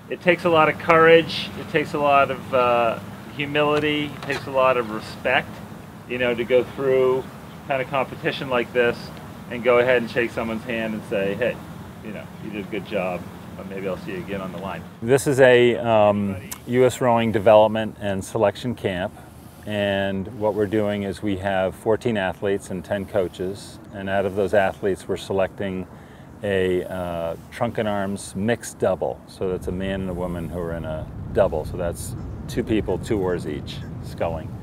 it takes a lot of courage, it takes a lot of humility, it takes a lot of respect, you know, to go through kind of competition like this and go ahead and shake someone's hand and say, hey, you know, you did a good job, but maybe I'll see you again on the line. This is a US Rowing development and selection camp, and what we're doing is we have 14 athletes and 10 coaches, and out of those athletes we're selecting a trunk and arms mixed double. So that's a man and a woman who are in a double, so that's 2 people, 2 oars each, sculling.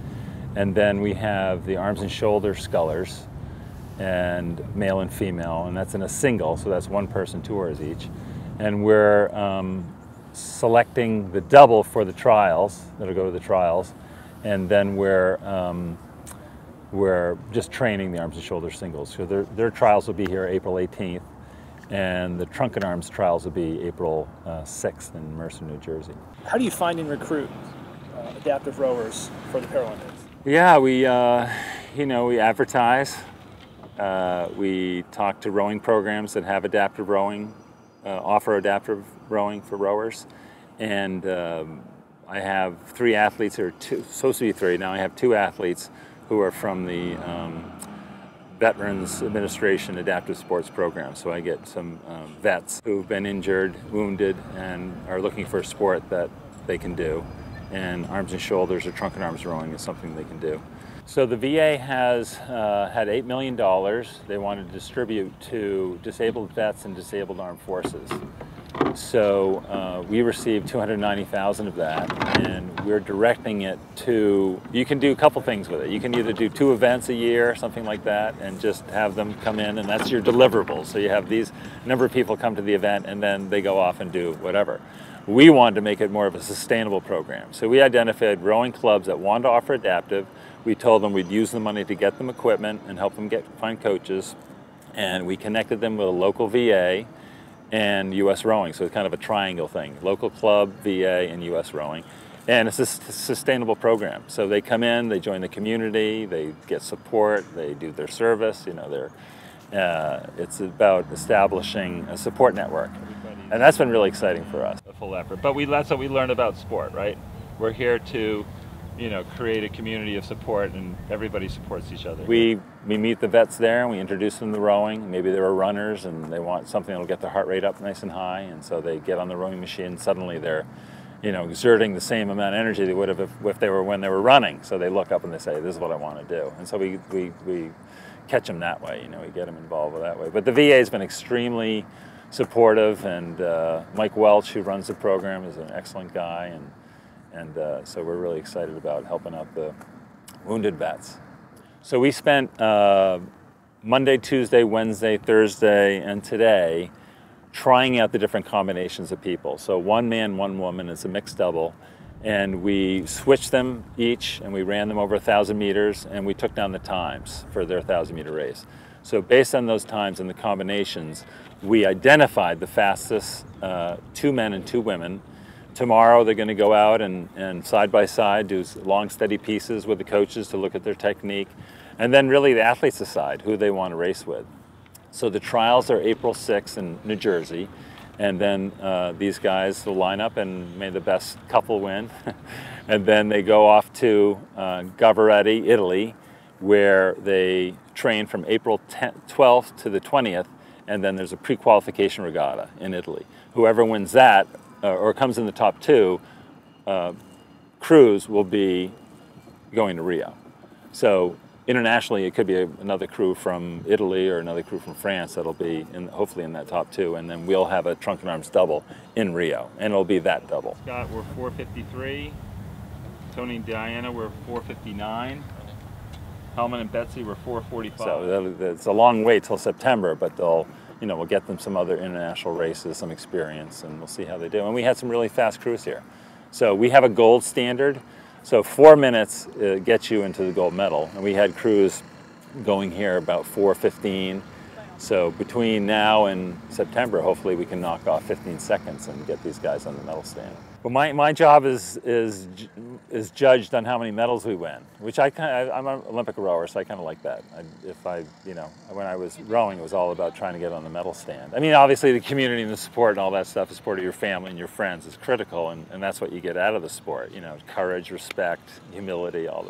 And then we have the arms and shoulder scullers, and male and female, and that's in a single, so that's 1 person, 2 oars each. And we're selecting the double for the trials, that'll go to the trials, and then we're just training the arms and shoulder singles. So their trials will be here April 18th, and the trunk and arms trials will be April 6th in Mercer, New Jersey. How do you find and recruit adaptive rowers for the Paralympics? Yeah, we advertise. We talk to rowing programs that have adaptive rowing, offer adaptive rowing for rowers, and I have 3 athletes, or 2, supposed to be 3, now I have 2 athletes who are from the Veterans Administration Adaptive Sports Program. So I get some vets who've been injured, wounded, and are looking for a sport that they can do. And arms and shoulders or trunk and arms rowing is something they can do. So the VA has had $8 million they want to distribute to disabled vets and disabled armed forces. So we received $290,000 of that, and we're directing it to, you can do a couple things with it. You can either do 2 events a year, something like that, and just have them come in, and that's your deliverables. So you have these number of people come to the event, and then they go off and do whatever. We wanted to make it more of a sustainable program. So we identified rowing clubs that wanted to offer adaptive. We told them we'd use the money to get them equipment and help them find coaches, and we connected them with a local VA and US Rowing, so it's kind of a triangle thing, local club, VA, and US Rowing. And it's a sustainable program. So they come in, they join the community, they get support, they do their service, you know, it's about establishing a support network. And that's been really exciting for us, a full effort. But that's what we learned about sport, right? We're here to, you know, create a community of support, and everybody supports each other. We meet the vets there, and we introduce them to rowing. Maybe they were runners and they want something that'll get their heart rate up nice and high, and so they get on the rowing machine. Suddenly they're, you know, exerting the same amount of energy they would have if they were when they were running. So they look up and they say, this is what I want to do. And so we catch them that way, you know, we get them involved that way. But the VA has been extremely supportive, and Mike Welch, who runs the program, is an excellent guy, and so we're really excited about helping out the wounded vets. So we spent Monday, Tuesday, Wednesday, Thursday, and today trying out the different combinations of people. So 1 man, 1 woman is a mixed double, and we switched them each, and we ran them over 1,000 meters, and we took down the times for their 1,000-meter race. So based on those times and the combinations, we identified the fastest 2 men and 2 women. Tomorrow they're going to go out and side by side do long steady pieces with the coaches to look at their technique, and then really the athletes decide who they want to race with. So the trials are April 6th in New Jersey, and then these guys will line up and may the best couple win. And then they go off to Gavaretti, Italy, where they train from April 12th to the 20th, and then there's a pre-qualification regatta in Italy. Whoever wins that, or comes in the top 2, crews will be going to Rio. So internationally, it could be another crew from Italy or another crew from France that'll be hopefully in that top 2, and then we'll have a trunk and arms double in Rio, and it'll be that double. Scott, we're 4:53. Tony and Diana were 4:59. Hellman and Betsy were 4:45. So it's a long wait till September, but they'll, you know, we'll get them some other international races, some experience, and we'll see how they do. And we had some really fast crews here. So we have a gold standard. So 4 minutes gets you into the gold medal. And we had crews going here about 4:15, So between now and September, hopefully we can knock off 15 seconds and get these guys on the medal stand. But my job is judged on how many medals we win, which I'm an Olympic rower, so I kind of like that. When I was rowing, it was all about trying to get on the medal stand. I mean, obviously the community and the support and all that stuff, the support of your family and your friends is critical, and that's what you get out of the sport. You know, courage, respect, humility, all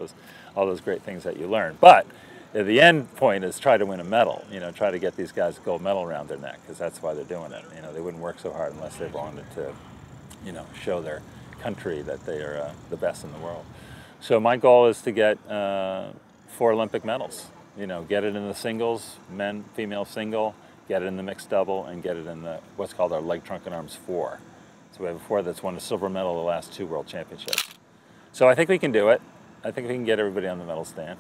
those great things that you learn. But the end point is try to win a medal, you know, try to get these guys a gold medal around their neck, because that's why they're doing it. You know, they wouldn't work so hard unless they wanted to, you know, show their country that they are the best in the world. So my goal is to get 4 Olympic medals. You know, get it in the singles, men, female single, get it in the mixed double, and get it in the what's called our leg, trunk, and arms 4. So we have a 4 that's won a silver medal the last 2 World Championships. So I think we can do it. I think we can get everybody on the medal stand.